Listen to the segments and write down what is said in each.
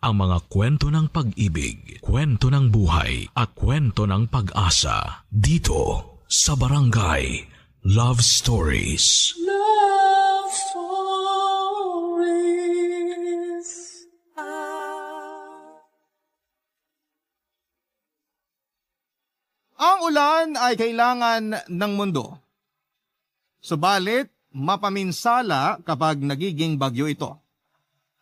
ang mga kwento ng pag-ibig, kwento ng buhay, at kwento ng pag-asa dito sa Barangay Love Stories. Love Stories. Ang ulan ay kailangan ng mundo. Subalit, mapaminsala kapag nagiging bagyo ito.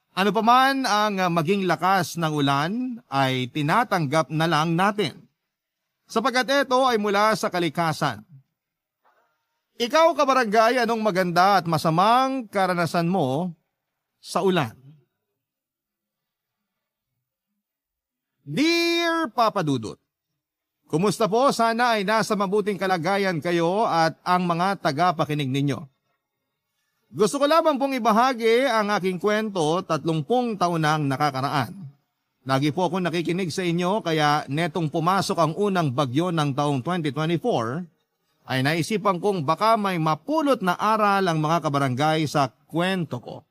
Ano pa man ang maging lakas ng ulan ay tinatanggap na lang natin. Sapagkat ito ay mula sa kalikasan. Ikaw, kabarangay, anong maganda at masamang karanasan mo sa ulan? Dear Papa Dudut, kumusta po? Sana ay nasa mabuting kalagayan kayo at ang mga tagapakinig ninyo. Gusto ko lamang pong ibahagi ang aking kwento 30 taon nang nakakaraan. Lagi po akong nakikinig sa inyo kaya netong pumasok ang unang bagyo ng taong 2024, ay naisipan kong baka may mapulot na aral ang mga kabarangay sa kwento ko.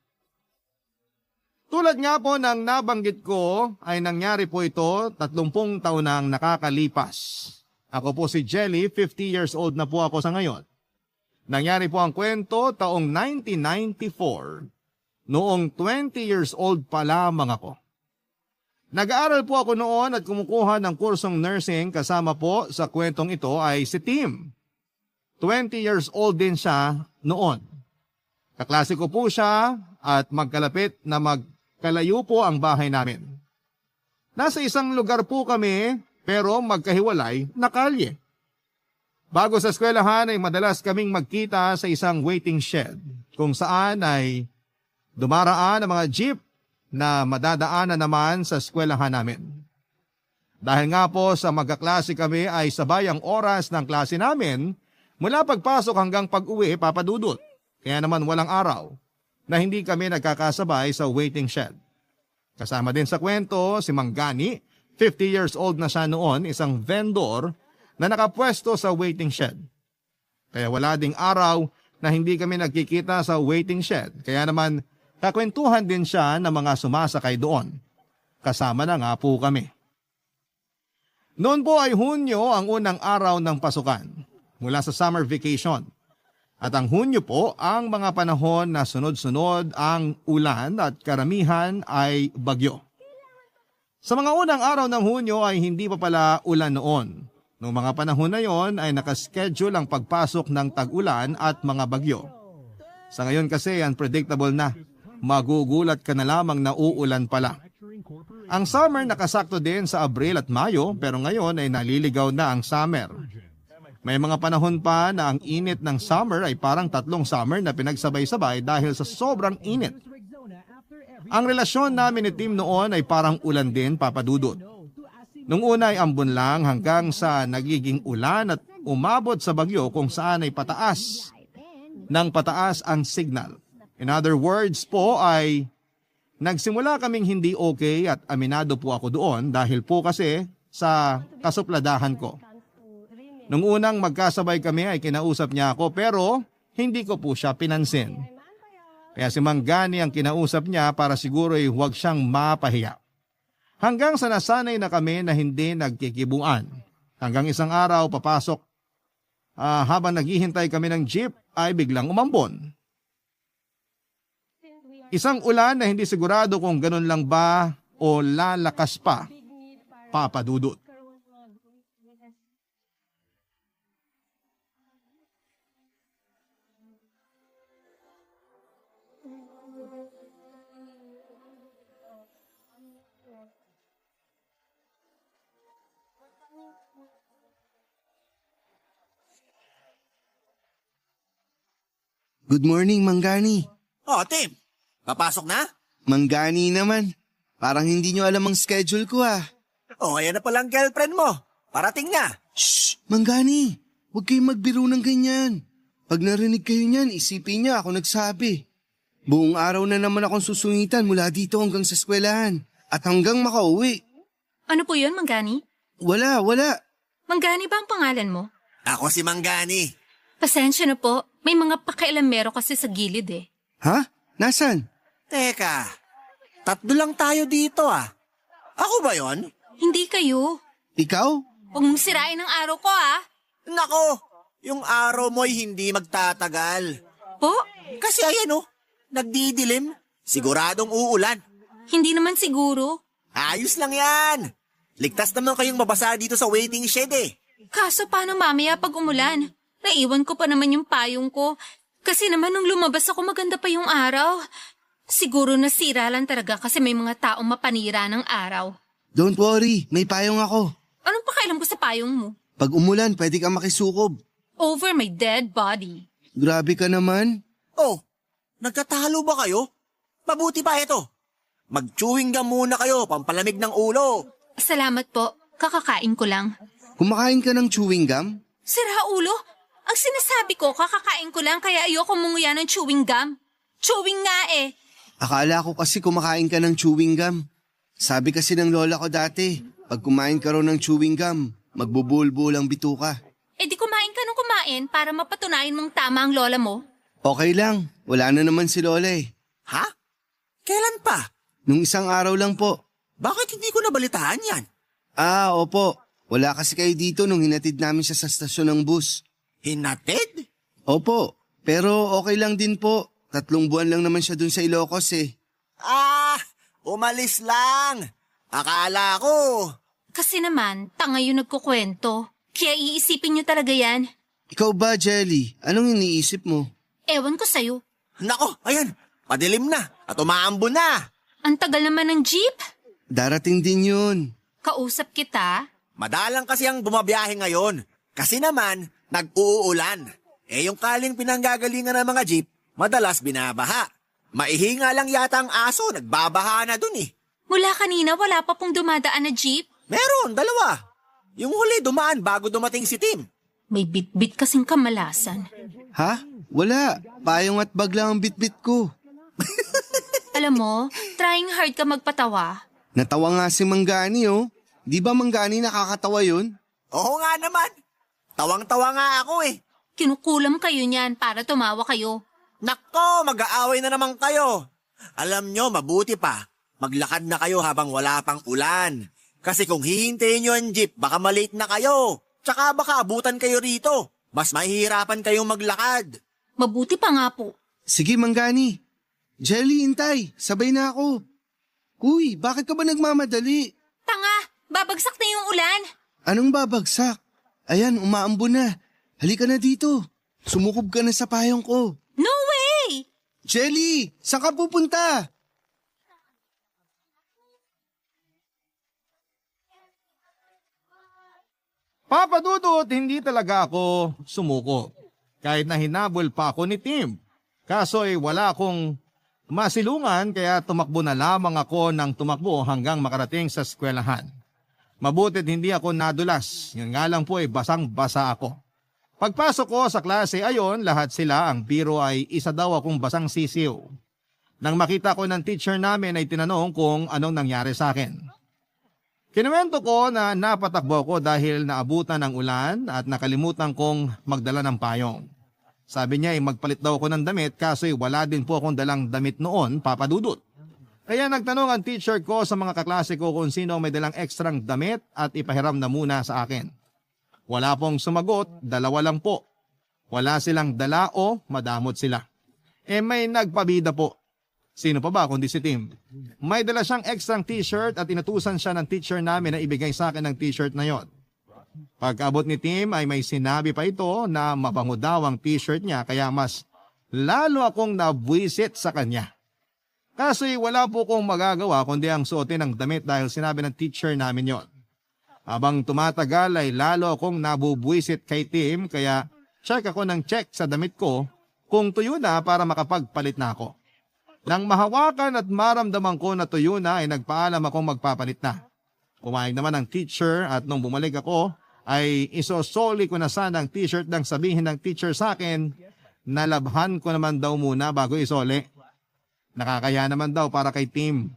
Tulad nga po ng nabanggit ko ay nangyari po ito 30 taon nang nakakalipas. Ako po si Jelly, 50 years old na po ako sa ngayon. Nangyari po ang kwento taong 1994, noong 20 years old pa lamang ako. Nag-aaral po ako noon at kumukuha ng kursong nursing kasama po sa kwentong ito ay si Tim. 20 years old din siya noon. Kaklase ko po siya at magkalapit na magkalayo po ang bahay namin. Nasa isang lugar po kami pero magkahiwalay na kalye. Bago sa eskwelahan ay madalas kaming magkita sa isang waiting shed kung saan ay dumaraan ang mga jeep na madadaanan naman sa eskwelahan namin. Dahil nga po sa magkaklase kami ay sabay ang oras ng klase namin mula pagpasok hanggang pag-uwi, Papa Dudut. Kaya naman walang araw na hindi kami nagkakasabay sa waiting shed. Kasama din sa kwento si Mang Gani, 50 years old na siya noon, isang vendor na nakapwesto sa waiting shed. Kaya wala ding araw na hindi kami nagkikita sa waiting shed. Kaya naman kakwentuhan din siya ng mga sumasakay doon. Kasama na nga po kami. Noon po ay Hunyo ang unang araw ng pasukan mula sa summer vacation. At ang Hunyo po ang mga panahon na sunod-sunod ang ulan at karamihan ay bagyo. Sa mga unang araw ng Hunyo ay hindi pa pala ulan noon. Noong mga panahon na yon ay nakaschedule ang pagpasok ng tag-ulan at mga bagyo. Sa ngayon kasi unpredictable na. Magugulat ka na lamang na uulan pala. Ang summer nakasakto din sa Abril at Mayo pero ngayon ay naliligaw na ang summer. May mga panahon pa na ang init ng summer ay parang 3 summer na pinagsabay-sabay dahil sa sobrang init. Ang relasyon namin ni Tim noon ay parang ulan din, Papa Dudut. Nung una ay ambon lang hanggang sa nagiging ulan at umabot sa bagyo kung saan ay pataas ang signal. In other words po ay nagsimula kaming hindi okay at aminado po ako doon dahil po kasi sa kasupladahan ko. Nung unang magkasabay kami ay kinausap niya ako pero hindi ko po siya pinansin. Kaya si Mang Gani ang kinausap niya para siguro ay huwag siyang mapahiya. Hanggang sa nasanay na kami na hindi nagkikibuan. Hanggang isang araw papasok habang naghihintay kami ng jeep ay biglang umambon. Isang ulan na hindi sigurado kung ganun lang ba o lalakas pa, Papa Dudut. Good morning, Manggani. Oh, Tim. Papasok na? Manggani naman. Parang hindi nyo alam ang schedule ko ah. Oh, ayan na palang girlfriend mo. Parating na. Shh! Manggani, huwag kayong magbiro ng ganyan. Pag narinig kayo niyan, isipin niya ako nagsabi. Buong araw na naman akong susungitan mula dito hanggang sa eskwelahan. At hanggang makauwi. Ano po yun, Manggani? Wala. Manggani ba ang pangalan mo? Ako si Manggani. Pasensya na po. May mga pakialamero kasi sa gilid eh. Ha? Nasaan? Teka, 3 lang tayo dito ah. Ako ba yon? Hindi kayo. Ikaw? Huwag mong sirain ang araw ko, ah. Nako, yung araw mo'y hindi magtatagal. Po? Kasi ayan oh, nagdidilim. Siguradong uulan. Hindi naman siguro. Ayos lang yan. Ligtas naman kayong mabasa dito sa waiting shed eh. Kaso paano mamaya pag umulan? Naiwan ko pa naman yung payong ko. Kasi naman nung lumabas ako maganda pa yung araw. Siguro nasira lang talaga kasi may mga taong mapanira ng araw. Don't worry, may payong ako. Anong pakialam ko sa payong mo? Pag umulan, pwede kang makisukob. Over my dead body. Grabe ka naman. Oh, nagtatalo ba kayo? Mabuti pa ito. Mag-chewing gum muna kayo, pampalamig ng ulo. Salamat po. Kakakain ko lang. Kumakain ka ng chewing gum? Sira ulo? Ang sinasabi ko, kakakain ko lang kaya ayoko munguya ng chewing gum. Chewing nga eh. Akala ko kasi kumakain ka ng chewing gum. Sabi kasi ng lola ko dati, pag kumain ka raw ng chewing gum, magbubulbul ang bituka. Eh di kumain ka nung kumain para mapatunayan mong tama ang lola mo. Okay lang, wala na naman si lola eh. Ha? Kailan pa? Nung isang araw lang po. Bakit hindi ko nabalitaan yan? Ah, opo. Wala kasi kayo dito nung hinatid namin siya sa stasyon ng bus. Hinatid? Opo, pero okay lang din po. 3 buwan lang naman siya dun sa Ilocos eh. Ah, umalis lang. Akala ko. Kasi naman, tanga yung nagkukwento. Kaya iisipin nyo talaga yan. Ikaw ba, Jelly? Anong iniisip mo? Ewan ko sa'yo. Nako, ayan. Padilim na at umaambo na. Ang tagal naman ng jeep. Darating din yun. Kausap kita. Madalang kasi ang bumabiyahe ngayon. Kasi naman, nag-uulan. Eh yung kaling pinanggagalingan ng mga jeep, madalas binabaha. Maihinga lang yata ang aso, nagbabaha na dun eh. Mula kanina wala pa pong dumadaan na jeep. Meron, 2. Yung huli dumaan bago dumating si Tim. May bit-bit kasing kamalasan. Ha? Wala. Payong at bag lang ang bitbit ko. Alam mo, trying hard ka magpatawa. Natawa nga si Manggani oh. Di ba Manggani nakakatawa yun? Oo nga naman. Tawang-tawa nga ako eh. Kinukulam kayo niyan para tumawa kayo. Nako, mag-aaway na naman kayo. Alam nyo, mabuti pa. Maglakad na kayo habang wala pang ulan. Kasi kung hihintayin nyo ang jeep, baka malate na kayo. Tsaka baka abutan kayo rito. Mas mahihirapan kayong maglakad. Mabuti pa nga po. Sige Manggani. Jelly, intay. Sabay na ako. Uy, bakit ka ba nagmamadali? Tanga, babagsak na yung ulan. Anong babagsak? Ayan, umaambo na. Halika na dito. Sumukob ka na sa payong ko. No way! Jelly, saan ka pupunta? Papa Dudut, hindi talaga ako sumuko. Kahit na hinabol pa ako ni Tim. Kaso wala akong masilungan kaya tumakbo na lamang ako ng tumakbo hanggang makarating sa eskwelahan. Mabutit hindi ako nadulas. Yun nga lang po basang-basa ako. Pagpasok ko sa klase ayon, lahat sila ang biro ay isa daw akong basang sisiw. Nang makita ko ng teacher namin ay tinanong kung anong nangyari sa akin. Kinuwento ko na napatakbo ko dahil naabutan ng ulan at nakalimutan kong magdala ng payong. Sabi niya magpalit daw ako ng damit kaso wala din po akong dalang damit noon, Papa Dudut. Kaya nagtanong ang teacher ko sa mga kaklase ko kung sino may dalang ekstrang damit at ipahiram na muna sa akin. Wala pong sumagot, 2 lang po. Wala silang dala o madamot sila. May nagpabida po. Sino pa ba kundi si Tim? May dala siyang extrang t-shirt at inutusan siya ng teacher namin na ibigay sa akin ng t-shirt na yon. Pagkaabot ni Tim ay may sinabi pa ito na mabango daw ang t-shirt niya kaya mas lalo akong nabwisit sa kanya. Kasi wala po kong magagawa kundi ang suotin ng damit dahil sinabi ng teacher namin yon. Habang tumatagal ay lalo akong nabubwisit kay Tim kaya check ako ng check sa damit ko kung tuyo na para makapagpalit na ako. Nang mahawakan at maramdaman ko na tuyo na ay nagpaalam akong magpapalit na. Pumayag naman ang teacher at nung bumalik ako ay isosoli ko na sana ang t-shirt nang sabihin ng teacher sa akin na labhan ko naman daw muna bago isoli. Nakakaya naman daw para kay Tim.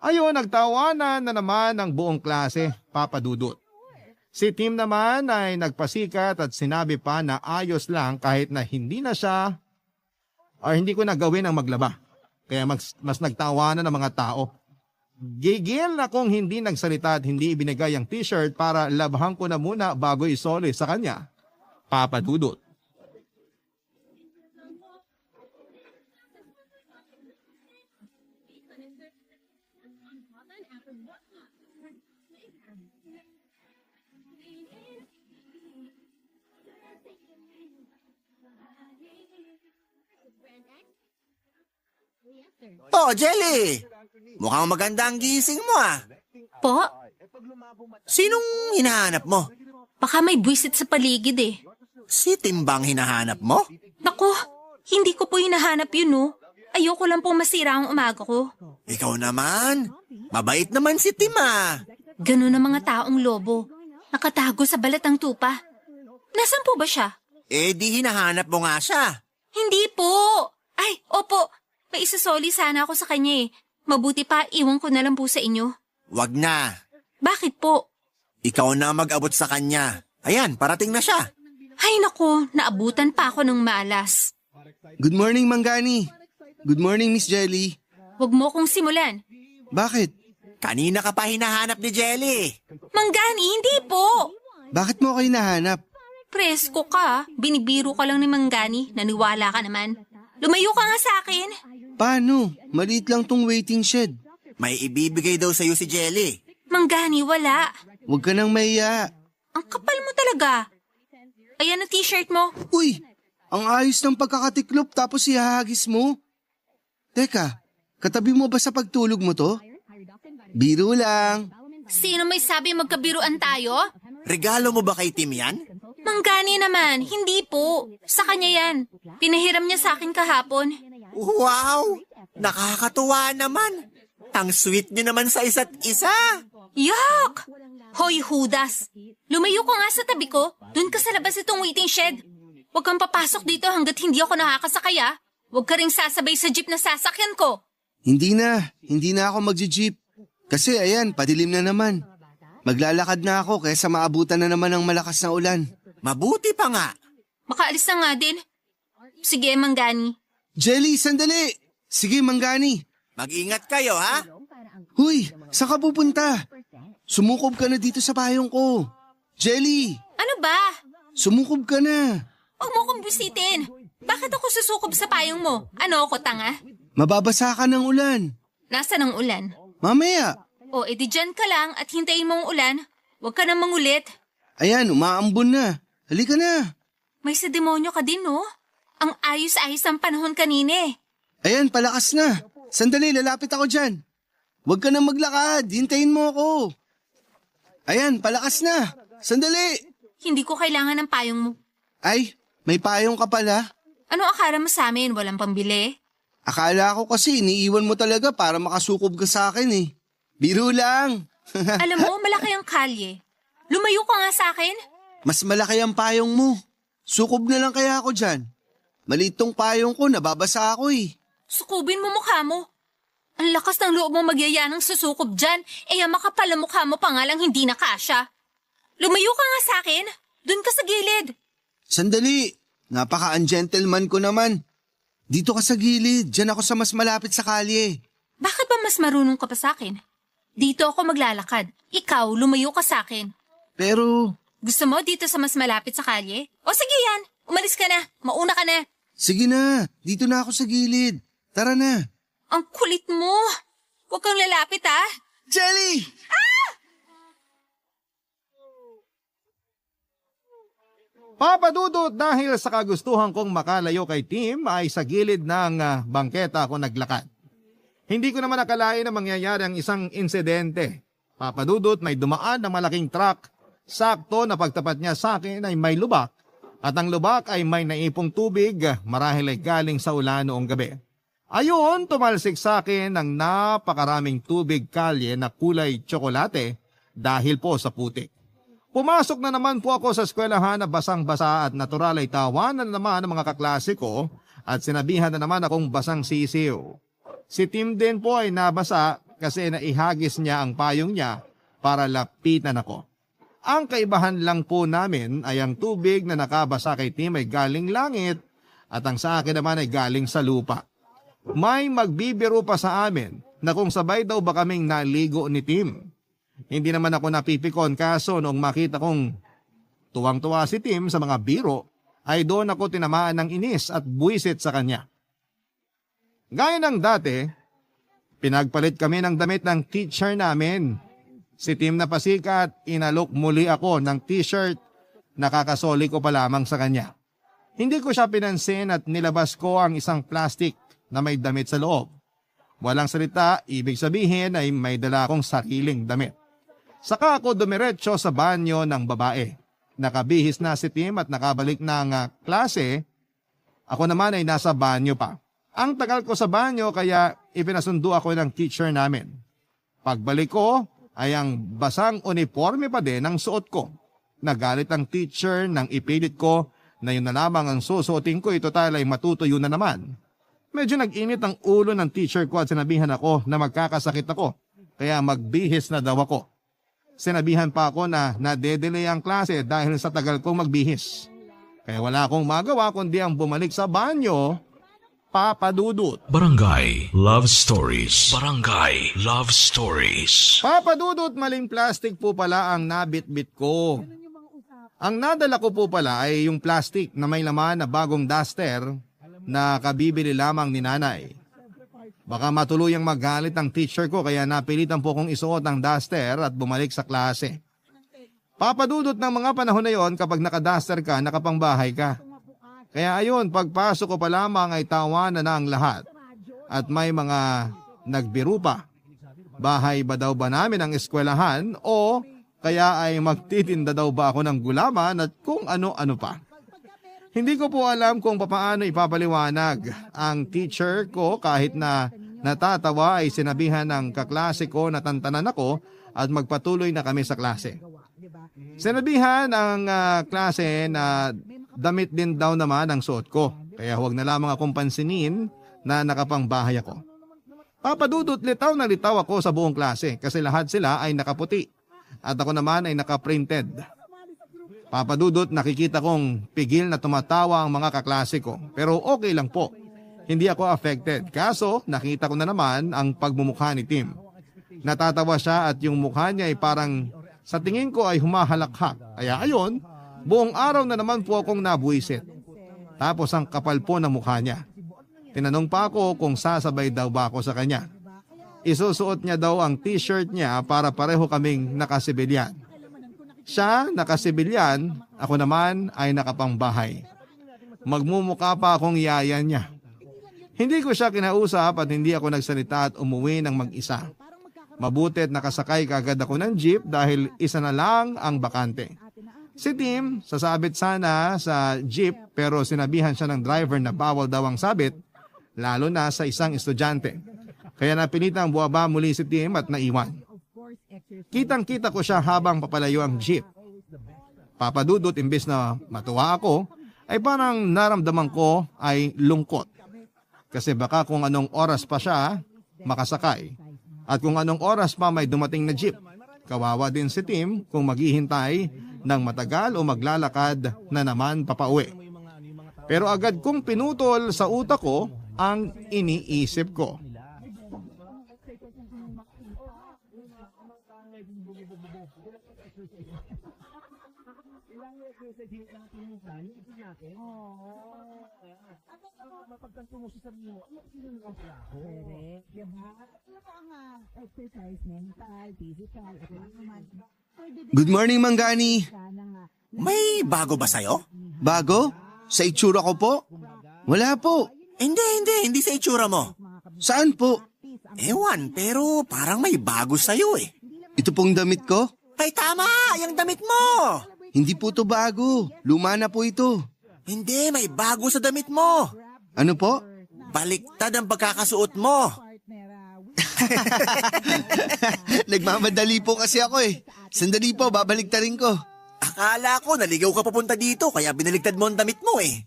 Ayun, nagtawanan na naman ang buong klase, Papa Dudut. Si Tim naman ay nagpasikat at sinabi pa na ayos lang kahit na hindi na siya o hindi ko nagawin ang maglaba. Kaya mas nagtawanan ng mga tao. Gigil na kung hindi nagsalita at hindi ibinigay ang t-shirt para labhan ko na muna bago isoli sa kanya. Papa Dudut. Oh, Jelly! Mukhang maganda ang gising mo ah. Po, Sinong hinahanap mo? baka may buwisit sa paligid eh. Si Timbang hinahanap mo? Naku, hindi ko po hinahanap yun oh. Ayoko lang po masira ang umaga ko. Ikaw naman. Mabait naman si Tim ah. Ganun ang mga taong lobo. Nakatago sa balat ng tupa. Nasaan po ba siya? Eh di hinahanap mo nga siya. Hindi po. Ay, opo. May isasoli sana ako sa kanya eh. Mabuti pa, iwan ko na lang po sa inyo. Wag na. Bakit po? Ikaw na mag-abot sa kanya. Ayan, parating na siya. Ay nako, naabutan pa ako ng malas. Good morning, Manggani. Good morning, Miss Jelly. Huwag mo kong simulan. Bakit? Kanina ka pa hinahanap ni Jelly. Manggani, hindi po. Bakit mo ako hinahanap? Presko ka. Binibiro ka lang ni Manggani. Naniwala ka naman. Lumayo ka nga sa akin. Paano? Maliit lang tong waiting shed. May ibibigay daw sa'yo si Jelly. Manggani, wala. Huwag ka nang mahiya. Ang kapal mo talaga. Ayan ang t-shirt mo. Uy! Ang ayos ng pagkakatiklop tapos ihahagis mo. Teka, katabi mo ba sa pagtulog mo to? Biro lang. Sino may sabi magkabiruan tayo? Regalo mo ba kay Tim yan? Manggani naman, hindi po. Sa kanya yan. Pinahiram niya sa akin kahapon. Wow! Nakakatuwa naman. Ang sweet niyo naman sa isa't isa. Yuck! Hoy, Judas! Lumayo ka nga sa tabi ko. Doon ka sa labas itong waiting shed. Huwag kang papasok dito hanggat hindi ako nakakasakay ah. Huwag ka ring sasabay sa jeep na sasakyan ko. Hindi na ako magji-jeep. Kasi ayan, padilim na naman. Maglalakad na ako kaysa maabutan na naman ng malakas na ulan. Mabuti pa nga. Makaalis na nga din. Sige, Manggani. Jelly, sandali! Sige, Manggani. Mag-ingat kayo ha. Huy, saan ka pupunta? Sumukob ka na dito sa payong ko. Jelly, Ano ba? sumukob ka na. Huwag mo kong bisitin. Bakit ako susukob sa payong mo? Ano ako, tanga? Mababasa ka ng ulan. Nasaan ang ulan? Mamaya. O, edi dyan ka lang at hintayin mo ang ulan. Huwag ka nang mangulit. Ayan, umaambon na. Halika na. May sa demonyo ka din, no? Ang ayos-ayos ang panahon kanina eh. Ayan, palakas na. Sandali, lalapit ako dyan. Huwag ka na maglakad. Hintayin mo ako. Ayan, palakas na. Sandali. Hindi ko kailangan ng payong mo. Ay, may payong ka pala. Ano akala mo sa amin? Walang pambili? Akala ko kasi iniiwan mo talaga para makasukob ka sa akin eh. Biro lang. Alam mo, malaki ang kalye. Lumayo ka nga sa akin. Mas malaki ang payong mo. Sukob na lang kaya ako dyan. Maliit tong payong ko, nababasa ako eh. Sukubin mo mukha mo. Ang lakas ng loob mo magyaya ng susukob dyan. Eh, ang makapal ang mukha mo pa nga lang hindi nakasya. Lumayo ka nga sa akin. Doon ka sa gilid. Sandali, napaka-ungentleman ko naman. Dito ka sa gilid, dyan ako sa mas malapit sa kalye. Bakit ba mas marunong ka pa sa akin? Dito ako maglalakad. Ikaw, lumayo ka sa akin. Pero, Gusto mo dito sa mas malapit sa kalye? O sige yan, umalis ka na. Mauna ka na. sige na, dito na ako sa gilid. Tara na. Ang kulit mo. Huwag kang lalapit ah. Jelly! Papa Dudut, dahil sa kagustuhan kong makalayo kay Tim ay sa gilid ng bangketa ako naglakad. Hindi ko naman akalain na mangyayari ang isang insidente. Papa Dudut, may dumaan na malaking truck. Sakto na pagtapat niya sa akin ay may lubak. At ang lubak ay may naipong tubig marahil ay galing sa ulan noong gabi. Ayun, tumalsik sa akin ng napakaraming tubig kalye na kulay tsokolate dahil po sa putik. Pumasok na naman po ako sa eskwelahan na basang-basa at natural ay tawanan na naman ng mga kaklase ko at sinabihan na naman akong basang sisiw. Si Tim din po ay nabasa kasi naihagis niya ang payong niya para lapitan ako. Ang kaibahan lang po namin ay ang tubig na nakabasa kay Tim ay galing langit at ang sa akin naman ay galing sa lupa. May magbibiro pa sa amin na kung sabay daw ba kaming naligo ni Tim. Hindi naman ako napipikon kaso noong makita kong tuwang-tuwa si Tim sa mga biro ay doon ako tinamaan ng inis at buwisit sa kanya. Gaya ng dati, pinagpalit kami ng damit ng teacher namin. Si Tim na pasikat, inalok muli ako ng t-shirt, nakakasoli ko pa lamang sa kanya. Hindi ko siya pinansin at nilabas ko ang isang plastic na may damit sa loob. Walang salita, ibig sabihin ay may dala akong sariling damit. Saka ako dumiretso sa banyo ng babae. Nakabihis na si Tim at nakabalik ng klase. Ako naman ay nasa banyo pa. Ang tagal ko sa banyo kaya ipinasundo ako ng teacher namin. Pagbalik ko ay ang basang uniforme pa din ang suot ko. Nagalit ang teacher nang ipilit ko na yun na lamang ang susuotin ko, ito tayo ay matutuyo na naman. Medyo nag-init ang ulo ng teacher ko at sinabihan ako na magkakasakit ako, kaya magbihis na daw ako. Sinabihan pa ako na nadedelay ang klase dahil sa tagal kong magbihis. Kaya wala akong magawa kundi ang bumalik sa banyo, Papa Dudut. Barangay Love Stories. Barangay Love Stories. Papa Dudut, maling plastic po pala ang nabitbit ko. Ang nadala ko po pala ay yung plastic na may laman na bagong duster na kabibili lamang ni nanay. Baka matuluyang magalit ang teacher ko kaya napilitan po kong isuot ang duster at bumalik sa klase. Papadudot ng mga panahon na yon kapag nakaduster ka, nakapangbahay ka. Kaya ayun, pagpasok ko pa lamang ay tawanan na ang lahat. At may mga nagbiru pa. Bahay ba daw ba namin ang eskwelahan o kaya ay magtitinda daw ba ako ng gulaman at kung ano-ano pa. Hindi ko po alam kung paano ipapaliwanag. Ang teacher ko kahit na natatawa ay sinabihan ng kaklase ko na tantanan ako at magpatuloy na kami sa klase. Sinabihan ang klase na damit din daw naman ang suot ko. Kaya huwag na lamang akong pansinin na nakapangbahay ako. Papadudot, litaw na litaw ako sa buong klase kasi lahat sila ay nakaputi at ako naman ay nakaprinted. Papadudot, nakikita kong pigil na tumatawa ang mga kaklase ko pero okay lang po. Hindi ako affected. Kaso nakita ko na naman ang pagmumukha ni Tim. Natatawa siya at yung mukha niya ay parang sa tingin ko ay humahalakhak. Kaya ayon, buong araw na naman po akong nabuisit. Tapos ang kapal po ng mukha niya. Tinanong pa ako kung sasabay daw ba ako sa kanya. Isusuot niya daw ang t-shirt niya para pareho kaming nakasibilyan. Siya nakasibilyan, ako naman ay nakapangbahay. Magmumukha pa akong yaya niya. Hindi ko siya kinausap at hindi ako nagsalita at umuwi ng mag-isa. Mabutit nakasakay kagad ako ng jeep dahil isa na lang ang bakante. Si Tim, sasabit sana sa jeep pero sinabihan siya ng driver na bawal daw ang sabit, lalo na sa isang estudyante. Kaya napilitang buwaba muli si Tim at naiwan. Kitang-kita ko siya habang papalayo ang jeep. Papadudot, imbes na matuwa ako, ay parang naramdaman ko ay lungkot. Kasi baka kung anong oras pa siya makasakay. At kung anong oras pa may dumating na jeep. Kawawa din si Tim kung maghihintay ng matagal o maglalakad na naman papauwi. Pero agad kong pinutol sa utak ko ang iniisip ko. Good morning, Manggani. May bago ba sa'yo? Bago? Sa itsura ko po? Wala po. Hindi sa itsura mo. Saan po? Ewan, pero parang may bago sa'yo eh. Ito pong damit ko? Ay tama, yung damit mo! Hindi po to bago. Luma na po ito. Hindi, may bago sa damit mo. Ano po? Baliktad ang pagkakasuot mo. Nagmamadali po kasi ako eh. Sandali po, babaliktarin ko. Akala ko naligaw ka papunta dito kaya binaligtad mo ang damit mo eh.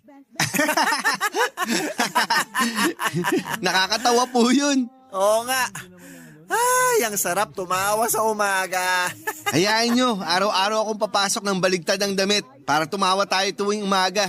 Nakakatawa po yun. Oo nga. Ay, ang sarap tumawa sa umaga. Hayaan nyo, araw-araw akong papasok ng baligtad ng damit para tumawa tayo tuwing umaga.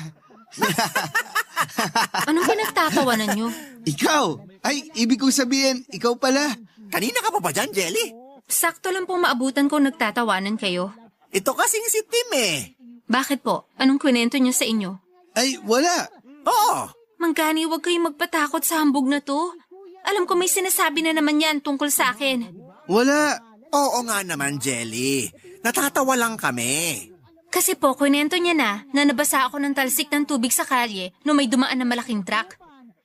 Anong pinagtatawanan niyo? Ikaw? Ay, ibig kong sabihin, ikaw pala. Kanina ka pa ba dyan, Jelly? Sakto lang pong maabutan ko nagtatawanan kayo. Ito kasing si Tim eh. Bakit po? Anong kwento niya sa inyo? Ay, wala. Oo. Manggani, huwag kayong magpatakot sa hambog na to. Alam ko may sinasabi na naman yan tungkol sa akin. Wala. Oo nga naman, Jelly. Natatawa lang kami. Kasi po, kwento niya na nabasa ako ng talsik ng tubig sa kalye nung may dumaan na malaking truck.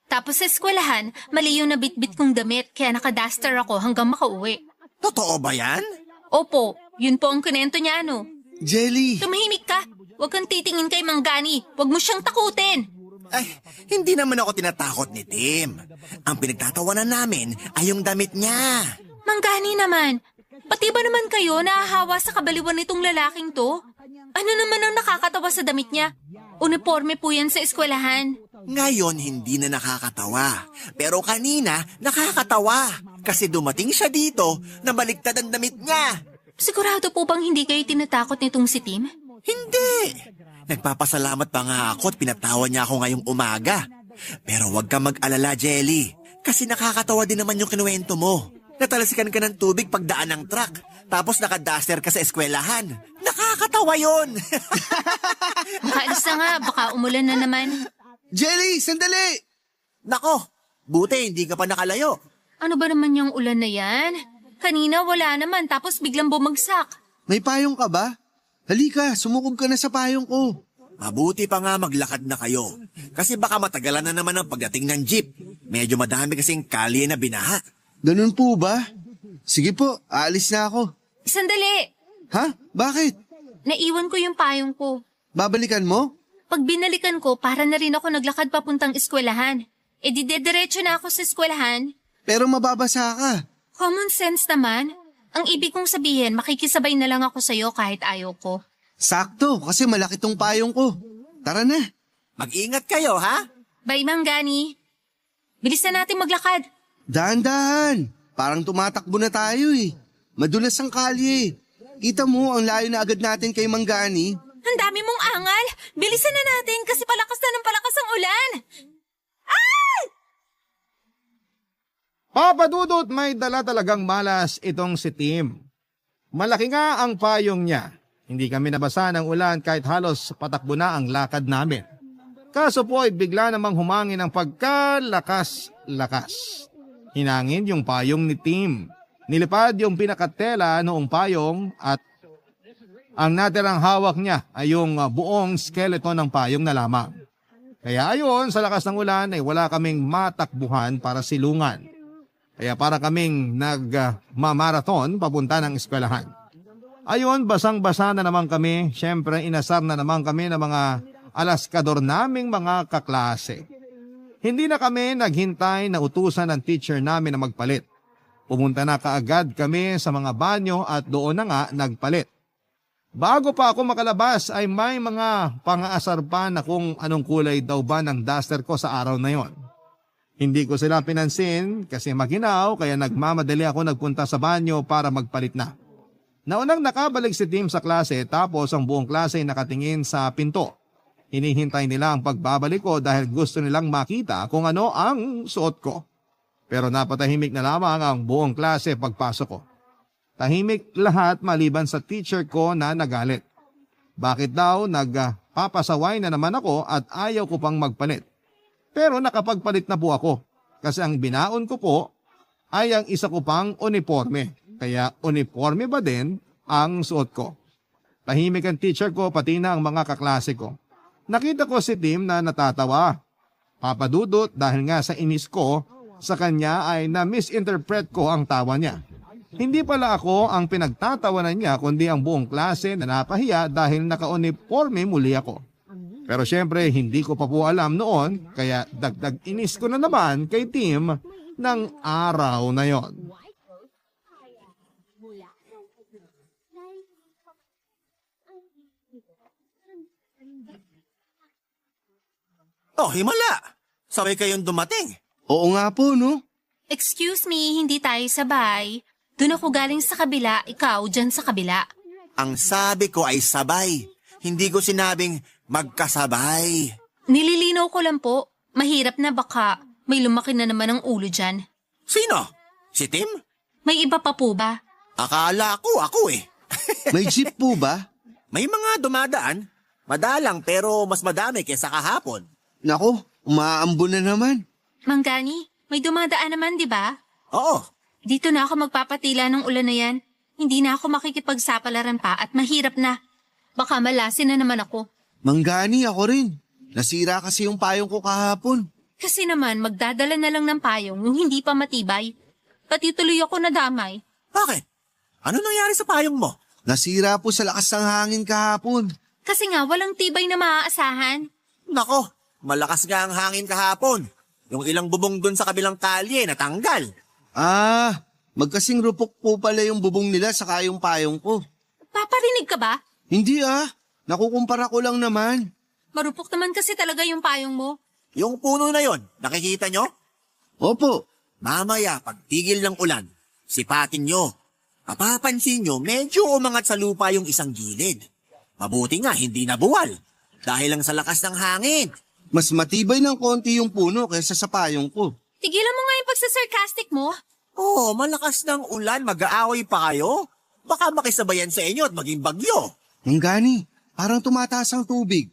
Tapos sa eskwelahan, mali yung nabitbit kong damit kaya nakaduster ako hanggang makauwi. Totoo ba yan? Opo, yun po ang kwento niya ano. Jelly. Tumahimik ka! Huwag kang titingin kay Manggani. Huwag mo siyang takutin. Ay, hindi naman ako tinatakot ni Tim. Ang pinagtatawanan namin ay yung damit niya. Manggani naman, pati ba naman kayo nahahawa sa kabaliwan nitong lalaking to? Ano naman ang nakakatawa sa damit niya? Uniforme po yan sa eskwelahan. Ngayon, hindi na nakakatawa. Pero kanina, nakakatawa. Kasi dumating siya dito na baligtad ang damit niya. Sigurado po bang hindi kayo tinatakot nitong si Tim? Hindi. Nagpapasalamat pa nga ako at pinatawa niya ako ngayong umaga. Pero huwag ka mag-alala, Jelly. Kasi nakakatawa din naman yung kinuwento mo. Natalasikan ka ng tubig pagdaan ng truck. Tapos nakaduster ka sa eskwelahan. Nakakatawa yun. Makaalis na nga, baka umulan na naman. Jelly, sandali! Nako, buti hindi ka pa nakalayo. Ano ba naman yung ulan na yan? Kanina wala naman tapos biglang bumagsak. May payong ka ba? Halika, sumukob ka na sa payong ko. Mabuti pa nga maglakad na kayo. Kasi baka matagalan na naman ang pagdating ng jeep. Medyo madami kasing kalye na binaha. Ganun po ba? Sige po, aalis na ako. Sandali! Ha? Bakit? Naiwan ko yung payong ko. Babalikan mo? Pag binalikan ko, para na rin ako naglakad papuntang eskwelahan. E di dediretso na ako sa eskwelahan. Pero mababasa ka. Common sense naman. Ang ibig kong sabihin, makikisabay na lang ako sa'yo kahit ayaw ko. Sakto, kasi malaki tong payong ko. Tara na. Mag-ingat kayo, ha? Bye, Manggani. Bilis na natin maglakad. Dahan-dahan. Parang tumatakbo na tayo eh. Madulas ang kalye. Kita mo, ang layo na agad natin kay Manggani. Ang dami mong angal. Bilisan na natin kasi palakas na ng palakas ang ulan. Papa Dudut, may dala talagang malas itong si Tim. Malaki nga ang payong niya. Hindi kami nabasa ng ulan kahit halos patakbo na ang lakad namin. Kaso po ay bigla namang humangin ang pagkalakas-lakas. Hinangin yung payong ni Tim. Nilipad yung pinakatela noong payong at ang natirang hawak niya ay yung buong skeleton ng payong na lamang. Kaya ayon, sa lakas ng ulan ay wala kaming matakbuhan para silungan. Kaya para kaming nagmamarathon papunta ng eskwelahan. Ayon, basang-basa na naman kami. Siyempre, inasar na naman kami ng mga alaskador naming mga kaklase. Hindi na kami naghintay na utusan ng teacher namin na magpalit. Pumunta na kaagad kami sa mga banyo at doon na nga nagpalit. Bago pa ako makalabas ay may mga pangaasar pa na kung anong kulay daw ba ng duster ko sa araw na yon. Hindi ko sila pinansin kasi maginaw kaya nagmamadali ako nagpunta sa banyo para magpalit na. Naunang nakabalik si Tim sa klase tapos ang buong klase ay nakatingin sa pinto. Hinihintay nila ang pagbabalik ko dahil gusto nilang makita kung ano ang suot ko. Pero napatahimik na lamang ang buong klase pagpasok ko. Tahimik lahat maliban sa teacher ko na nagalit. Bakit daw nagpapasaway na naman ako at ayaw ko pang magpalit? Pero nakapagpalit na po ako kasi ang binaon ko po ay ang isa ko pang uniforme. Kaya uniforme ba din ang suot ko? Tahimik ang teacher ko pati na ang mga kaklase ko. Nakita ko si Tim na natatawa. Papadudot dahil nga sa inis ko sa kanya ay na-misinterpret ko ang tawa niya. Hindi pala ako ang pinagtatawanan niya kundi ang buong klase na napahiya dahil naka-uniforme muli ako. Pero syempre hindi ko pa po alam noon kaya dagdag inis ko na naman kay Tim ng araw na yon. Oh, himala! Sabay kayong dumating. Oo nga po, no? Excuse me, hindi tayo sabay. Doon ako galing sa kabila, ikaw dyan sa kabila. Ang sabi ko ay sabay. Hindi ko sinabing magkasabay. Nililinaw ko lang po. Mahirap na baka may lumaki na naman ang ulo dyan. Sino? Si Tim? May iba pa po ba? Akala ko ako eh. May jeep po ba? May mga dumadaan. Madalang pero mas madami kaysa kahapon. Nako, umaambo na naman. Manggani, may dumadaan naman, di ba? Oo, Dito na ako magpapatila ng ulan na yan. Hindi na ako makikipagsapalaran pa at mahirap na. Baka malasin na naman ako. Manggani, ako rin. Nasira kasi yung payong ko kahapon. Kasi naman, magdadala na lang ng payong yung hindi pa matibay. Pati tuloy ako nadamay. bakit? Ano nangyari sa payong mo? Nasira po sa lakas ng hangin kahapon. Kasi nga, walang tibay na maaasahan. Nako, malakas nga ang hangin kahapon. Yung ilang bubong dun sa kabilang kalye natanggal. Magkasing rupok po pala yung bubong nila saka yung payong ko. Paparinig ka ba? Hindi nakukumpara ko lang naman. Marupok naman kasi talaga yung payong mo. Yung puno na yon, nakikita nyo? Opo, Mamaya, pagtigil ng ulan, sipatin nyo. Mapapansin nyo, medyo umangat sa lupa yung isang gilid. Mabuti nga, hindi nabuwal. Dahil lang sa lakas ng hangin. mas matibay ng konti yung puno kaysa sa payong ko. Tigilan mo nga yung pagsasarcastic mo. Oh, malakas ng ulan, mag-aaway pa kayo? Baka makisabayan sa inyo at maging bagyo. Manggani, parang tumataas ang tubig.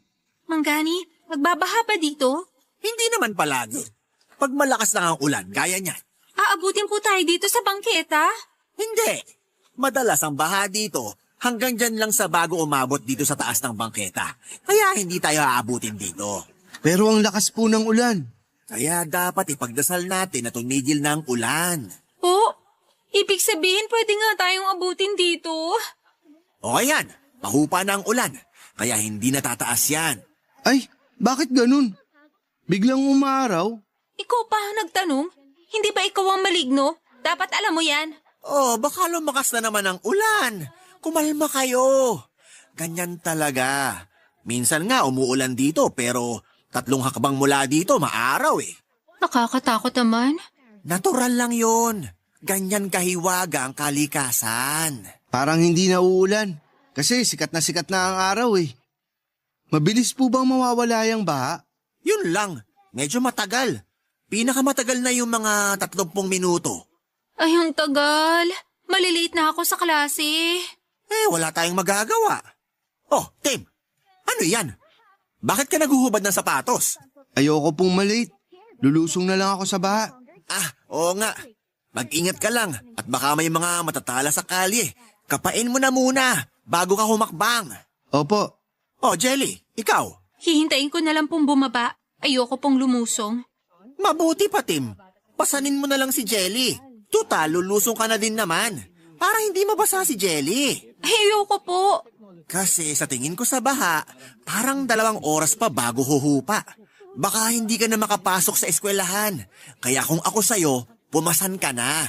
Manggani, magbabaha pa dito? Hindi naman palagi. Pag malakas lang ang ulan, gaya niyan. Aabutin po tayo dito sa bangketa? Hindi. Madalas ang baha dito hanggang dyan lang sa bago umabot dito sa taas ng bangketa. Kaya hindi tayo aabutin dito. Pero ang lakas po ng ulan. Kaya dapat ipagdasal natin na tumigil na ang ulan. Po, ibig sabihin pwede nga tayong abutin dito. O ayan, pahupa na ang ulan. Kaya hindi natataas yan. Ay, bakit ganun? Biglang umaraw? Ikaw pa ang nagtanong? Hindi ba ikaw ang maligno? Dapat alam mo yan. Oh, baka lumakas na naman ang ulan. Kumalma kayo. Ganyan talaga. Minsan nga umuulan dito pero 3 hakbang mula dito maaraw eh. Nakakatakot naman. Natural lang yon. Ganyan kahiwaga ang kalikasan. Parang hindi na uulan. Kasi sikat na ang araw eh. Mabilis po bang mawawala yung baha? Yun lang, medyo matagal. Pinakamatagal na yung mga 30 minuto. Ay, ang tagal. Malilate na ako sa klase. Wala tayong magagawa. Oh, Tim, ano yan? Bakit ka naguhubad ng sapatos? Ayoko pong malate. Lulusong na lang ako sa baha. Oo nga. Mag-ingat ka lang at baka may mga matatala sa kalye. Kapain mo na muna bago ka humakbang. Opo, Oh, Jelly, ikaw. Hihintayin ko na lang pong bumaba. Ayoko pong lumusong. Mabuti pa, Tim. Pasanin mo na lang si Jelly. Tutal, lulusong ka na din naman. Para hindi mabasa si Jelly. Ayoko po. Kasi sa tingin ko sa baha, parang 2 oras pa bago huhupa. Baka hindi ka na makapasok sa eskwelahan. Kaya kung ako sa'yo, pumasan ka na.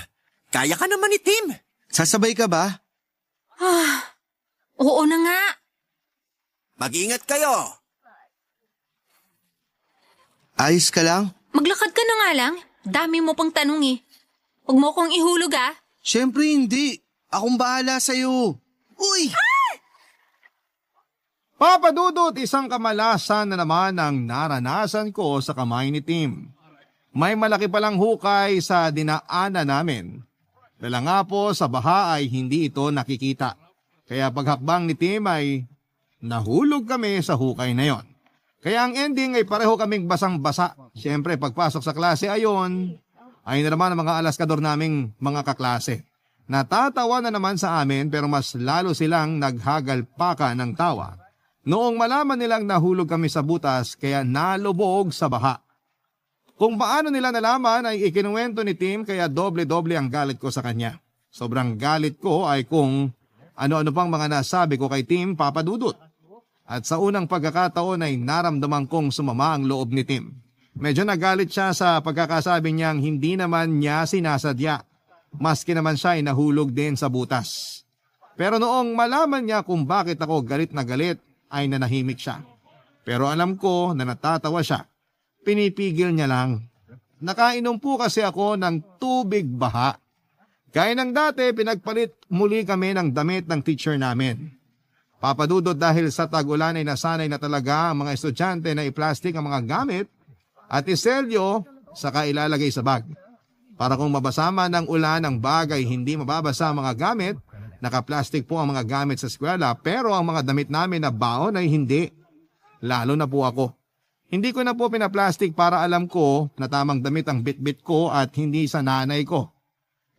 Kaya ka naman ni Tim. sasabay ka ba? Oo na nga. Mag-ingat kayo. Ayos ka lang? Maglakad ka na nga lang. Dami mo pang tanong eh. Huwag mo kong ihulog ah. Siyempre hindi. Akong bahala sa'yo. Uy! Papa Dudut, isang kamalasan na naman ang naranasan ko sa kamay ni Tim. May malaki palang hukay sa dinaanan namin. Dala nga po sa baha ay hindi ito nakikita. Kaya paghakbang ni Tim ay nahulog kami sa hukay na yon. Kaya ang ending ay pareho kaming basang-basa. Siyempre pagpasok sa klase ayon, ay na naman ang mga alaskador naming mga kaklase. Natatawa na naman sa amin pero mas lalo silang naghagalpaka ng tawa. Noong malaman nilang nahulog kami sa butas kaya nalubog sa baha. Kung paano nila nalaman ay ikinuwento ni Tim kaya doble-doble ang galit ko sa kanya. Sobrang galit ko ay kung ano-ano pang mga nasabi ko kay Tim, Papa Dudut. At sa unang pagkakataon ay naramdaman kong sumama ang loob ni Tim. Medyo nagalit siya sa pagkakasabi niyang hindi naman niya sinasadya. Maski naman siya ay nahulog din sa butas. Pero noong malaman niya kung bakit ako galit na galit ay nanahimik siya. Pero alam ko na natatawa siya. Pinipigil niya lang. Nakainom po kasi ako ng tubig baha. Gaya ng dati, pinagpalit muli kami ng damit ng teacher namin. Papadudot dahil sa tag-ulan ay nasanay na talaga ang mga estudyante na i-plastic ang mga gamit at iselyo saka ilalagay sa bag. Para kung mabasa man ng ulan ang bagay hindi mababasa ang mga gamit, naka-plastic po ang mga gamit sa eskwela pero ang mga damit namin na baon ay hindi. Lalo na po ako. Hindi ko na po pinaplastic para alam ko na tamang damit ang bitbit ko at hindi sa nanay ko.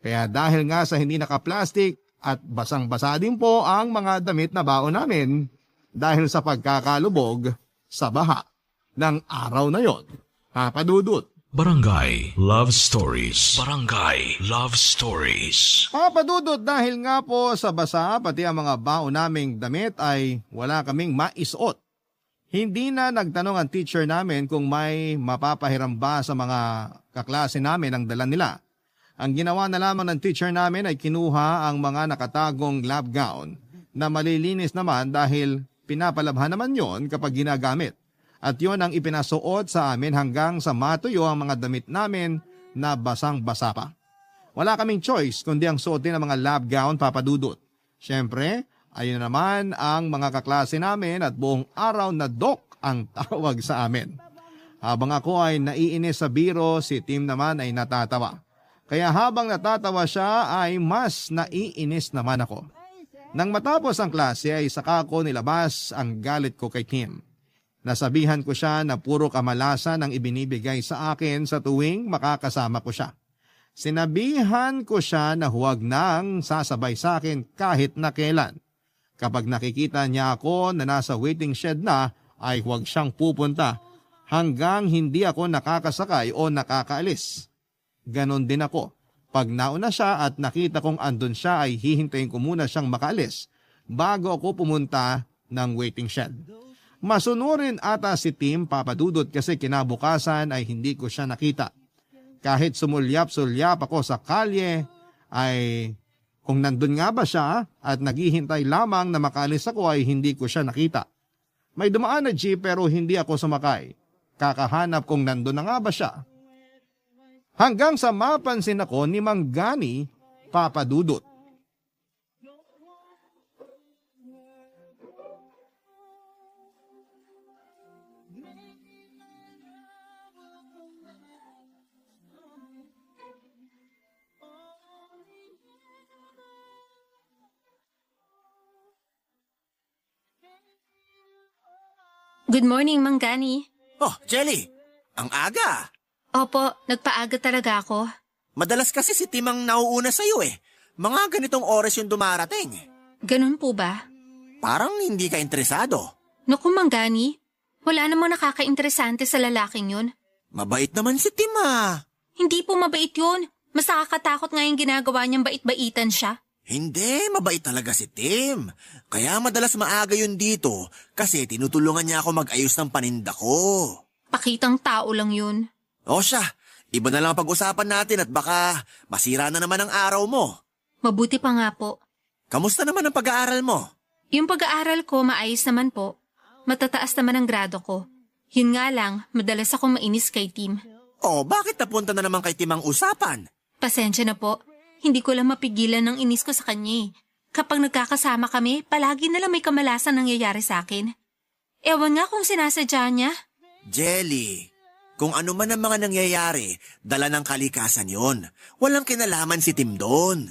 Kaya dahil nga sa hindi naka-plastic at basang-basa din po ang mga damit na baon namin dahil sa pagkakalubog sa baha ng araw na yon. Papa Dudut. Barangay Love Stories. Barangay Love Stories. Papa Dudut, dahil nga po sa basa pati ang mga baon naming damit ay wala kaming maisuot. Hindi na nagtanong ang teacher namin kung may mapapahiram ba sa mga kaklase namin ang dala nila. Ang ginawa na lamang ng teacher namin ay kinuha ang mga nakatagong lab gown na malilinis naman dahil pinapalabhan naman yon kapag ginagamit. At yon ang ipinasuot sa amin hanggang sa matuyo ang mga damit namin na basang-basa pa. Wala kaming choice kundi ang suotin ng mga lab gown, Papa Dudut. Siyempre, ayun naman ang mga kaklase namin at buong araw na Doc ang tawag sa amin. Habang ako ay naiinis sa biro, si Tim naman ay natatawa. Kaya habang natatawa siya ay mas naiinis naman ako. Nang matapos ang klase ay saka ko nilabas ang galit ko kay Tim. Nasabihan ko siya na puro kamalasan ang ibinibigay sa akin sa tuwing makakasama ko siya. Sinabihan ko siya na huwag nang sasabay sa akin kahit na kailan. Kapag nakikita niya ako na nasa waiting shed na ay huwag siyang pupunta hanggang hindi ako nakakasakay o nakakaalis. Ganon din ako. Pag nauna siya at nakita kong andun siya ay hihintayin ko muna siyang makaalis bago ako pumunta ng waiting shed. Masunurin ata si Tim, Papa Dudut, kasi kinabukasan ay hindi ko siya nakita. Kahit sumulyap-sulyap ako sa kalye, ay kung nandun nga ba siya at naghihintay lamang na makaalis ako ay hindi ko siya nakita. May dumaan na jeep pero hindi ako sumakay. Kakahanap kung nandun na nga ba siya. Hanggang sa mapansin ako ni Mang Gani, Papa Dudut. Good morning, Mang Gani. Oh, Jelly, ang aga. Opo, nagpaaga talaga ako. Madalas kasi si Tim ang nauuna sa'yo eh. Mga ganitong oras yung dumarating. Ganun po ba? Parang hindi ka interesado. Naku, Mang Gani, wala namang nakakainteresante sa lalaking yun. Mabait naman si Tim ah. Hindi po mabait yun. Mas nakakatakot nga yung ginagawa niyang bait-baitan siya. Hindi, mabait talaga si Tim. Kaya madalas maaga yun dito kasi tinutulungan niya ako mag-ayos ng paninda ko. Pakitang tao lang yun. O siya, iba na lang ang pag-usapan natin at baka masira na naman ang araw mo. Mabuti pa nga po. Kamusta naman ang pag-aaral mo? Yung pag-aaral ko maayos naman po. Matataas naman ang grado ko. Yun nga lang, madalas akong mainis kay Tim. Oh, bakit napunta na naman kay Tim ang usapan? Pasensya na po. Hindi ko lang mapigilan ng inis ko sa kanya eh. Kapag nagkakasama kami, palagi na lang may kamalasan nangyayari sa akin. Ewan nga kung sinasadya niya. Jelly, kung ano man ang mga nangyayari, dala ng kalikasan yon. Walang kinalaman si Tim doon.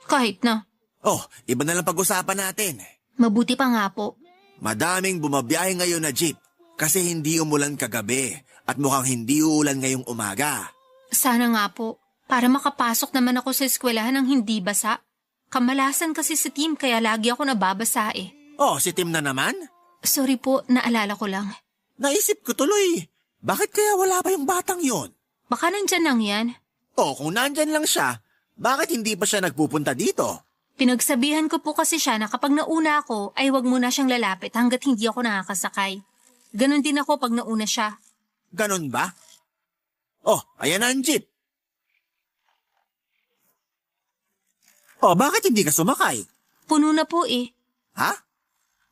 Kahit na. Oh, iba na lang pag-usapan natin. Mabuti pa nga po. Madaming bumabiyahe ngayon na jeep kasi hindi umulan kagabi at mukhang hindi uulan ngayong umaga. Sana nga po. Para makapasok naman ako sa eskwelahan ng hindi basa. Kamalasan kasi si Tim kaya lagi ako nababasa eh. Oh, si Tim na naman? Sorry po, naalala ko lang. Naisip ko tuloy. Bakit kaya wala pa yung batang yon? Baka nandyan lang yan. Oh, kung nandyan lang siya, bakit hindi pa siya nagpupunta dito? Pinagsabihan ko po kasi siya na kapag nauna ako ay wag muna siyang lalapit hanggat hindi ako nakakasakay. Ganon din ako pag nauna siya. Ganon ba? Oh, ayan na ang jeep. Oh, bakit hindi ka sumakay? Puno na po eh. Ha?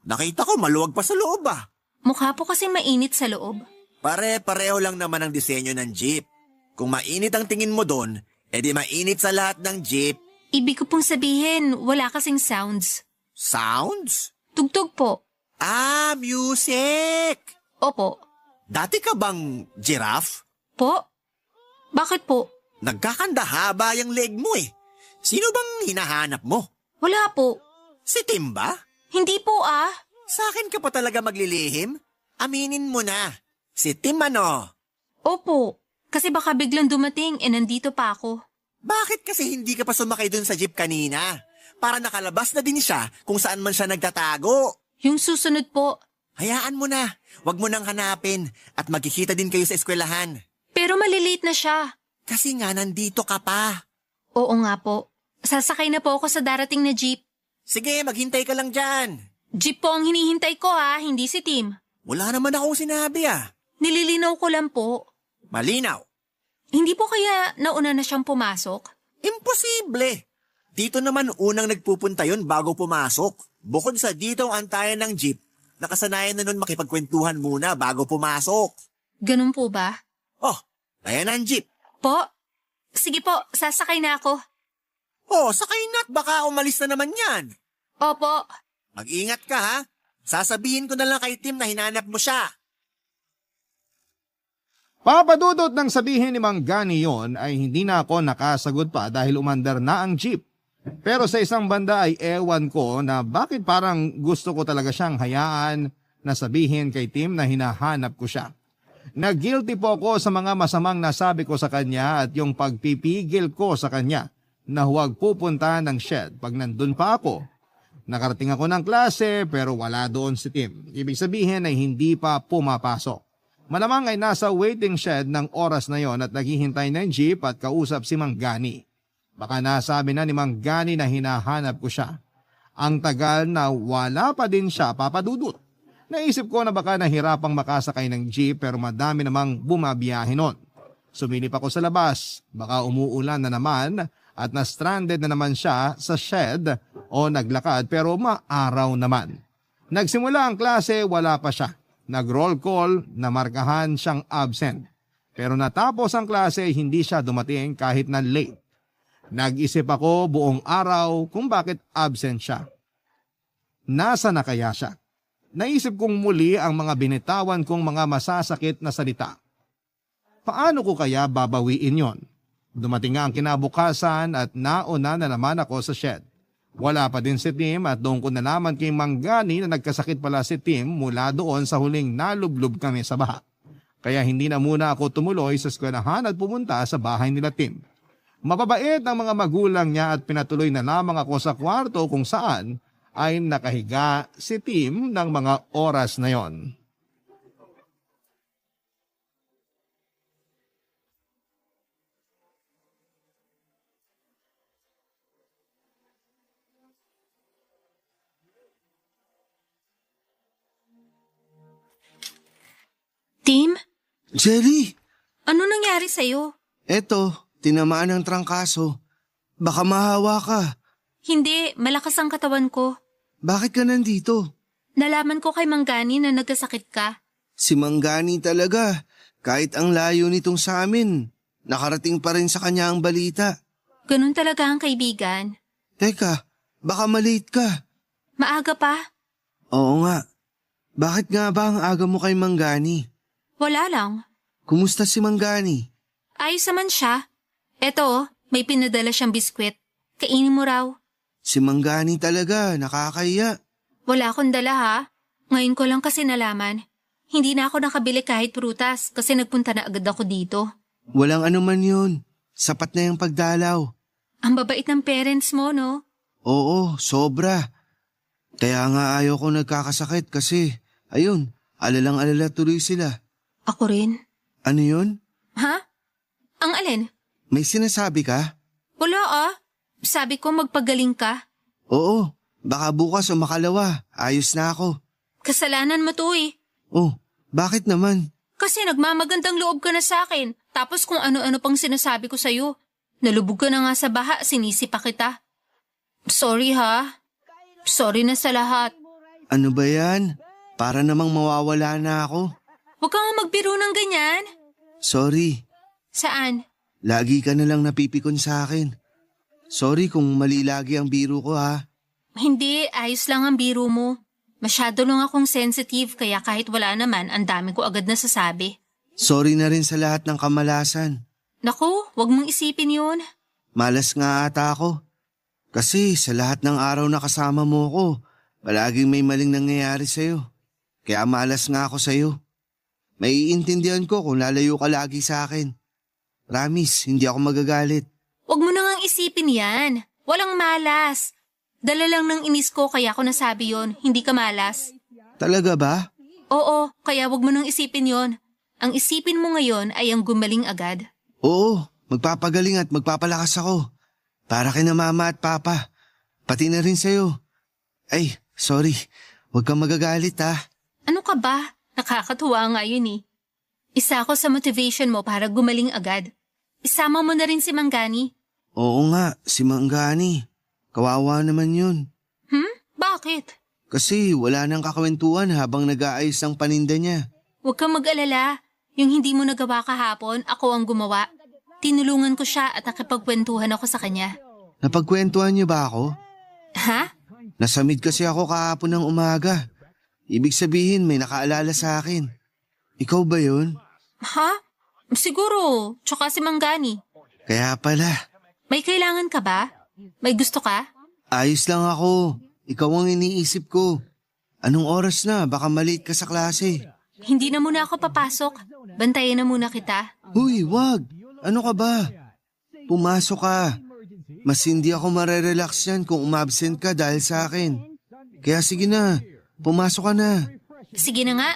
Nakita ko maluwag pa sa loob ah. Mukha po kasi mainit sa loob. Pare-pareho lang naman ang disenyo ng jeep. Kung mainit ang tingin mo doon, edi mainit sa lahat ng jeep. Ibig ko pong sabihin, wala kasing sounds. Sounds? Tugtog po. Ah, music! Opo. Dati ka bang giraffe? Po? Bakit po? Nagkakanda haba yung leg mo eh. Sino bang hinahanap mo? Wala po. Si Tim ba? Hindi po ah. Sa akin ka pa talaga maglilihim? Aminin mo na. Si Tim ano? Opo. Kasi baka biglang dumating nandito pa ako. Bakit kasi hindi ka pa sumakay dun sa jeep kanina? Para nakalabas na din siya kung saan man siya nagtatago. Yung susunod po. Hayaan mo na. Huwag mo nang hanapin at magkikita din kayo sa eskwelahan. Pero malilate na siya. Kasi nga nandito ka pa. Oo nga po. Sasakay na po ako sa darating na jeep. Sige, maghintay ka lang dyan. Jeep po ang hinihintay ko ha, hindi si Tim. Wala naman akong sinabi ah. Nililinaw ko lang po. Malinaw. Hindi po kaya nauna na siyang pumasok? Imposible. Dito naman unang nagpupunta yun bago pumasok. Bukod sa dito ang antayan ng jeep, nakasanayan na nun makipagkwentuhan muna bago pumasok. Ganun po ba? Oh, ayan ang jeep. Po? Sige po, sasakay na ako. Oh, sakay na't baka umalis na naman yan. Opo. Mag-ingat ka ha. Sasabihin ko na lang kay Tim na hinanap mo siya. Papadudot ng sabihin ni Mang Gani yon ay hindi na ako nakasagot pa dahil umandar na ang jeep. Pero sa isang banda ay ewan ko na bakit parang gusto ko talaga siyang hayaan na sabihin kay Tim na hinahanap ko siya. Nag-guilty po ako sa mga masamang nasabi ko sa kanya at yung pagpipigil ko sa kanya na huwag pupunta ng shed pag nandun pa ako. Nakarating ako ng klase pero wala doon si Tim. Ibig sabihin ay hindi pa pumapasok. Malamang ay nasa waiting shed ng oras na yon at naghihintay ng jeep at kausap si Mang Gani. Baka nasabi na ni Mang Gani na hinahanap ko siya. Ang tagal na wala pa din siya papadudot. Naisip ko na baka nahirapang makasakay ng jeep pero madami namang bumabiyahe nun. Sumilip ako sa labas, baka umuulan na naman at na-stranded na naman siya sa shed o naglakad pero maaraw naman. Nagsimula ang klase, wala pa siya. Nag-roll call na markahan siyang absent. Pero natapos ang klase, hindi siya dumating kahit na late. Nag-isip ako buong araw kung bakit absent siya. Nasa na kaya siya? Naisip kong muli ang mga binitawan kong mga masasakit na salita. Paano ko kaya babawiin yon? Dumating nga ang kinabukasan at nauna na naman ako sa shed. Wala pa din si Tim at doon ko nalaman kay Mang Gani na nagkasakit pala si Tim mula doon sa huling nalublob kami sa baha. Kaya hindi na muna ako tumuloy sa eskwelahan at pumunta sa bahay nila Tim. Mababait ang mga magulang niya at pinatuloy na lamang ako sa kwarto kung saan ay nakahiga si Tim ng mga oras na yon. Tim, Jelly, ano nangyari sa'yo? eto, tinamaan ng trangkaso. Baka mahawa ka. Hindi, malakas ang katawan ko. Bakit ka nandito? Nalaman ko kay Mang Gani na nagkasakit ka. Si Manggani talaga. Kahit ang layo nitong sa amin, nakarating pa rin sa kanya ang balita. Ganun talaga ang kaibigan. Teka, baka malate ka. Maaga pa? Oo nga. Bakit nga ba ang aga mo kay Manggani? Wala lang. Kumusta si Manggani? Ayos naman siya. Eto, may pinadala siyang biskwit. Kainin mo raw. Si Manggani talaga, nakakaya. Wala akong dala ha. Ngayon ko lang kasi nalaman. Hindi na ako nakabili kahit prutas kasi nagpunta na agad ako dito. Walang anuman yun. Sapat na yung pagdalaw. Ang babait ng parents mo, no? Oo, sobra. Kaya nga ayaw ko nagkakasakit kasi, ayun, alalang-alala tuloy sila. Ako rin. Ano yun? Ha? Ang alin? May sinasabi ka? Wala ah. Sabi ko magpagaling ka. Oo, baka bukas o makalawa. Ayos na ako. Kasalanan mo to eh. Oh, bakit naman? Kasi nagmamagandang loob ka na sa akin. Tapos kung ano-ano pang sinasabi ko sa'yo. Nalubog ka na nga sa baha, sinisipa kita. Sorry ha. Sorry na sa lahat. Ano ba yan? Para namang mawawala na ako. Huwag ka nga magbiro ng ganyan. Sorry, Saan? lagi ka na lang napipikon sa akin. Sorry kung mali lagi ang biro ko ha. Hindi, ayos lang ang biro mo. Masyado lang akong sensitive kaya kahit wala naman, ang dami ko agad nasasabi. Sorry na rin sa lahat ng kamalasan. Naku, wag mong isipin yun. Malas nga ata ako. Kasi sa lahat ng araw na kasama mo ko, palaging may maling nangyayari sa'yo. Kaya malas nga ako sa'yo. Maiintindihan ko kung lalayo ka lagi sa akin. Promise, hindi ako magagalit. Wag mo na ngang isipin yan. Walang malas. Dala lang ng inis ko kaya ako nasabi yon, hindi ka malas. Talaga ba? Oo, kaya wag mo nang isipin yon. Ang isipin mo ngayon ay ang gumaling agad. Oo, magpapagaling at magpapalakas ako. Para kina mama at papa. Pati na rin sa'yo. Ay, sorry. Huwag kang magagalit ha. Ano ka ba? Nakakatuwa nga yun eh. Isa ako sa motivation mo para gumaling agad. Isama mo na rin si Manggani. Oo nga, si Manggani. Kawawa naman yun. Bakit? Kasi wala nang kakawentuhan habang nag-aayos ang paninda niya. Huwag kang mag-alala. Yung hindi mo nagawa kahapon, ako ang gumawa. Tinulungan ko siya at nakipagkwentuhan ako sa kanya. Napagkwentuhan niyo ba ako? Ha? Nasamid kasi ako kahapon ng umaga. Ibig sabihin may nakaalala sa akin. Ikaw ba yun? Ha? Siguro. Tsaka si Manggani. Kaya pala. May kailangan ka ba? May gusto ka? Ayos lang ako. Ikaw ang iniisip ko. Anong oras na? Baka maliit ka sa klase. Hindi na muna ako papasok. Bantayan na muna kita. Huy, wag. Ano ka ba? Pumasok ka. Mas hindi ako marerelax yan kung umabsent ka dahil sa akin. Kaya sige na. Pumasok ka na. Sige na nga.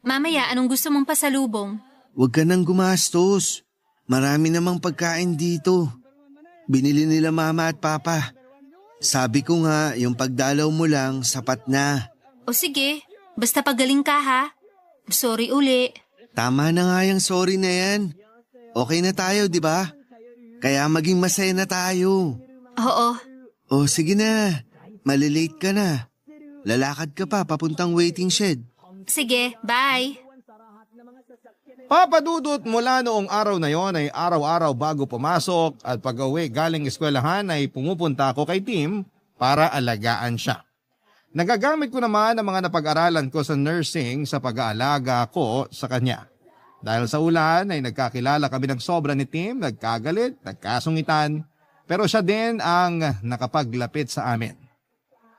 Mamaya, anong gusto mong pasalubong? Huwag ka nang gumastos. Marami namang pagkain dito. Binili nila mama at papa. Sabi ko nga, yung pagdalaw mo lang, sapat na. O sige, basta pagaling ka ha. Sorry uli. Tama na nga yung sorry na yan. Okay na tayo, di ba? Kaya maging masaya na tayo. Oo. O sige na, malilate ka na. Lalakad ka pa papuntang waiting shed. Sige, bye. Papa Dudut, mula noong araw na yon ay araw-araw bago pumasok at pag-uwi galing eskwelahan ay pumupunta ako kay Tim para alagaan siya. Nagagamit ko naman ang mga napag-aralan ko sa nursing sa pag-aalaga ko sa kanya. Dahil sa ulan ay nagkakilala kami ng sobra ni Tim, nagkagalit, nagkasungitan, pero siya din ang nakapaglapit sa amin.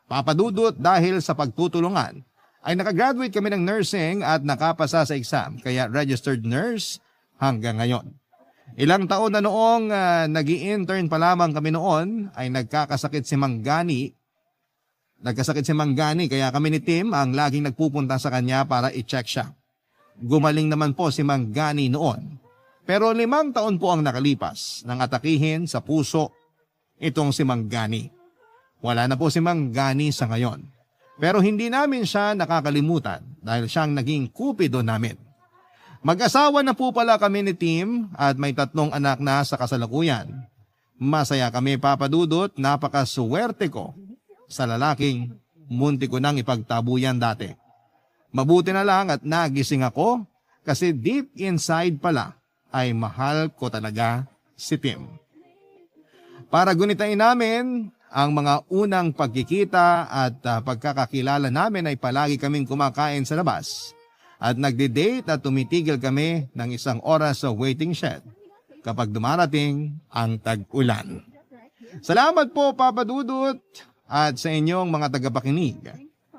Papa Dudut, dahil sa pagtutulungan, ay nakagraduate kami ng nursing at nakapasa sa exam, kaya registered nurse hanggang ngayon. Ilang taon na noong nag-i-intern pa lamang kami noon ay nagkasakit si Manggani kaya kami ni Tim ang laging nagpupunta sa kanya para i-check siya. Gumaling naman po si Manggani noon. Pero 5 taon po ang nakalipas nang atakihin sa puso itong si Manggani. Wala na po si Manggani sa ngayon. Pero hindi namin siya nakakalimutan dahil siyang naging kupido namin. Mag-asawa na po pala kami ni Tim at may 3 anak na sa kasalukuyan. Masaya kami, Papa Dudut, napakaswerte ko sa lalaking munti ko nang ipagtabuyan dati. Mabuti na lang at nagising ako kasi deep inside pala ay mahal ko talaga si Tim. Para gunitain namin ang mga unang pagkikita at pagkakakilala namin ay palagi kaming kumakain sa labas at nagde-date at tumitigil kami ng 1 oras sa waiting shed kapag dumarating ang tag-ulan. Salamat po, Papa Dudut, at sa inyong mga tagapakinig.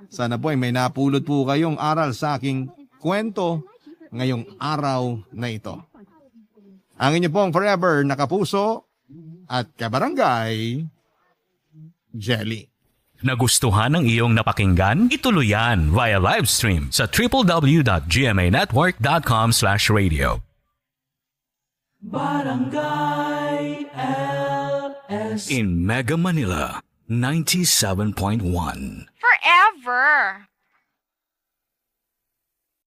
Sana po ay may napulot po kayong aral sa aking kwento ngayong araw na ito. Ang inyo pong forever nakapuso at kabarangay, Jelly. Nagustuhan ng iyong napakinggan? Ituloy yan via live stream sa www.gmanetwork.com/radio. Barangay LS In Mega Manila, 97.1. Forever.